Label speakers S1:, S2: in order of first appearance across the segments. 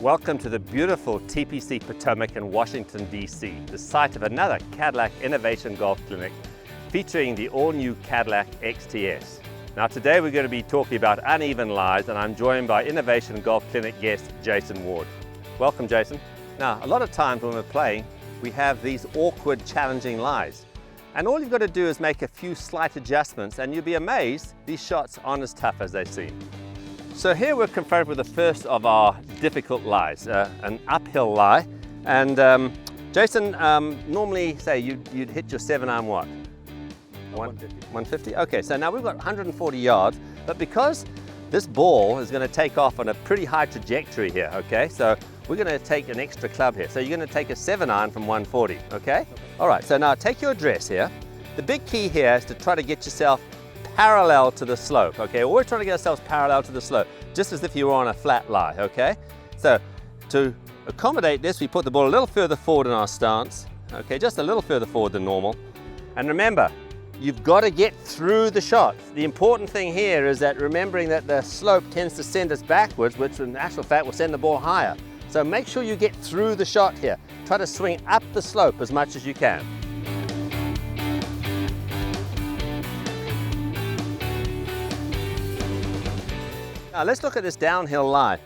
S1: Welcome to the beautiful TPC Potomac in Washington, D.C., the site of another Cadillac Innovation Golf Clinic featuring the all-new Cadillac XTS. Now today we're going to be talking about uneven lies, and I'm joined by Innovation Golf Clinic guest Jason Ward. Welcome, Jason. Now a lot of times when we're playing we have these awkward, challenging lies, and all you've got to do is make a few slight adjustments and you'll be amazed these shots aren't as tough as they seem. So here we're confronted with the first of our difficult lies, an uphill lie. And Jason, normally say you'd hit your 7-iron what? 150? Okay, so now we've got 140 yards, but because this ball is going to take off on a pretty high trajectory here, okay? So we're going to take an extra club here. So you're going to take a 7-iron from 140, okay? All right, so now take your address here. The big key here is to try to get yourself parallel to the slope, okay? We're trying to get ourselves parallel to the slope, just as if you were on a flat lie, okay? So to accommodate this, we put the ball a little further forward in our stance, okay? Just a little further forward than normal. And remember, you've got to get through the shot. The important thing here is that remembering that the slope tends to send us backwards, which in actual fact will send the ball higher. So make sure you get through the shot here. Try to swing up the slope as much as you can. Now let's look at this downhill lie.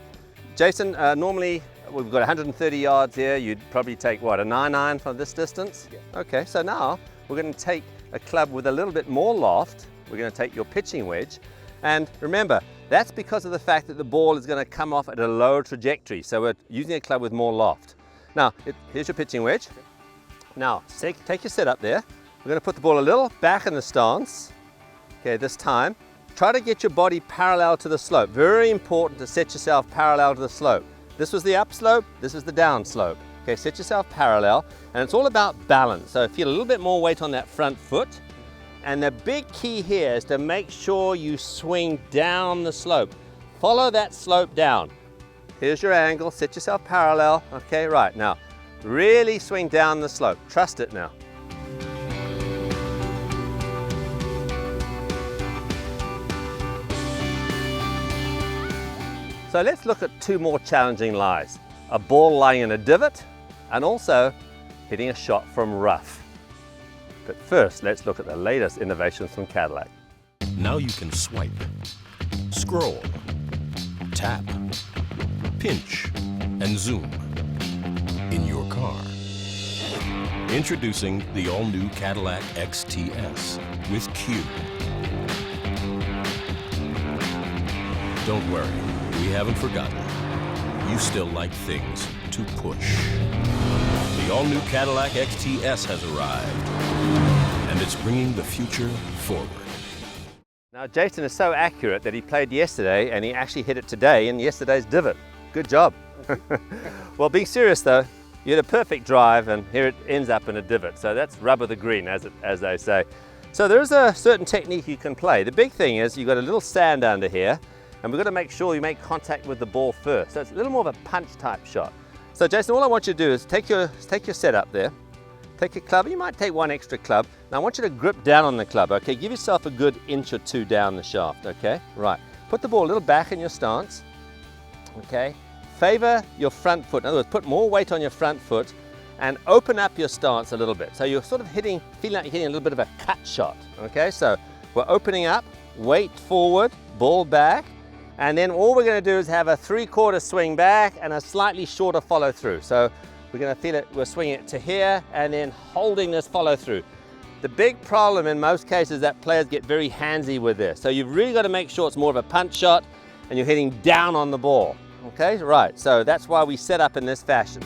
S1: Jason, normally we've got 130 yards here. You'd probably take what, a 9-iron from this distance? Yeah. Okay, so now we're going to take a club with a little bit more loft. We're going to take your pitching wedge. And remember, that's because of the fact that the ball is going to come off at a lower trajectory. So we're using a club with more loft. Now, here's your pitching wedge. Now, take your setup there. We're going to put the ball a little back in the stance. Okay, this time. Try to get your body parallel to the slope. Very important to set yourself parallel to the slope. This was the up slope, this is the down slope. Okay, set yourself parallel, and it's all about balance. So feel a little bit more weight on that front foot. And the big key here is to make sure you swing down the slope. Follow that slope down. Here's your angle, set yourself parallel. Okay, right, now really swing down the slope. Trust it now. So let's look at two more challenging lies. A ball lying in a divot and also hitting a shot from rough. But first, let's look at the latest innovations from Cadillac.
S2: Now you can swipe, scroll, tap, pinch, and zoom in your car. Introducing the all-new Cadillac XTS with Q. Don't worry. We haven't forgotten. You still like things to push. The all-new Cadillac XTS has arrived, and it's bringing the future forward.
S1: Now Jason is so accurate that he played yesterday and he actually hit it today in yesterday's divot. Good job. Well, being serious though, you had a perfect drive and here it ends up in a divot. So that's rub of the green, as they say. So there is a certain technique you can play. The big thing is you've got a little sand under here, and we've got to make sure you make contact with the ball first. So it's a little more of a punch type shot. So Jason, all I want you to do is take your setup there, take your club. You might take one extra club. Now I want you to grip down on the club, okay? Give yourself a good inch or two down the shaft, okay? Right, put the ball a little back in your stance, okay? Favor your front foot. In other words, put more weight on your front foot and open up your stance a little bit. So you're sort of feeling like you're hitting a little bit of a cut shot, okay? So we're opening up, weight forward, ball back, and then all we're going to do is have a 3/4 swing back and a slightly shorter follow through. So we're going to feel it, we're swinging it to here and then holding this follow through. The big problem in most cases is that players get very handsy with this. So you've really got to make sure it's more of a punch shot and you're hitting down on the ball. Okay, right, so that's why we set up in this fashion.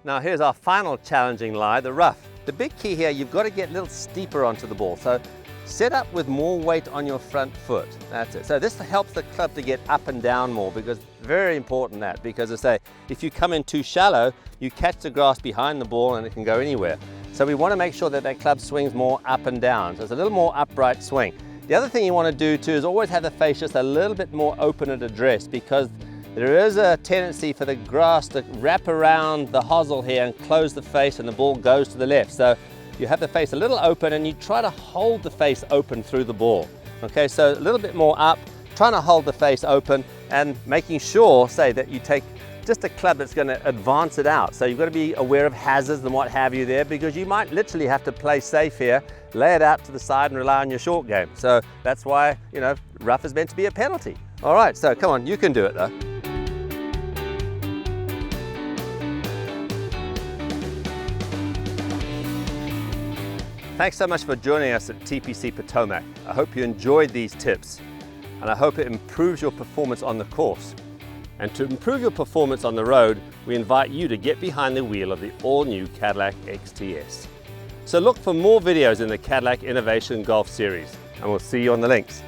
S1: Now here's our final challenging lie, the rough. The big key here, you've got to get a little steeper onto the ball. So set up with more weight on your front foot. That's it. So this helps the club to get up and down more, because very important that, because I say, if you come in too shallow, you catch the grass behind the ball and it can go anywhere. So we want to make sure that that club swings more up and down. So it's a little more upright swing. The other thing you want to do too is always have the face just a little bit more open at address, because there is a tendency for the grass to wrap around the hosel here and close the face and the ball goes to the left. So you have the face a little open and you try to hold the face open through the ball. Okay, so a little bit more up, trying to hold the face open and making sure, say, that you take just a club that's going to advance it out. So you've got to be aware of hazards and what have you there, because you might literally have to play safe here, lay it out to the side and rely on your short game. So that's why, you know, rough is meant to be a penalty. All right, so come on, you can do it though. Thanks so much for joining us at TPC Potomac. I hope you enjoyed these tips and I hope it improves your performance on the course. And to improve your performance on the road, we invite you to get behind the wheel of the all-new Cadillac XTS. So look for more videos in the Cadillac Innovation Golf Series, and we'll see you on the links.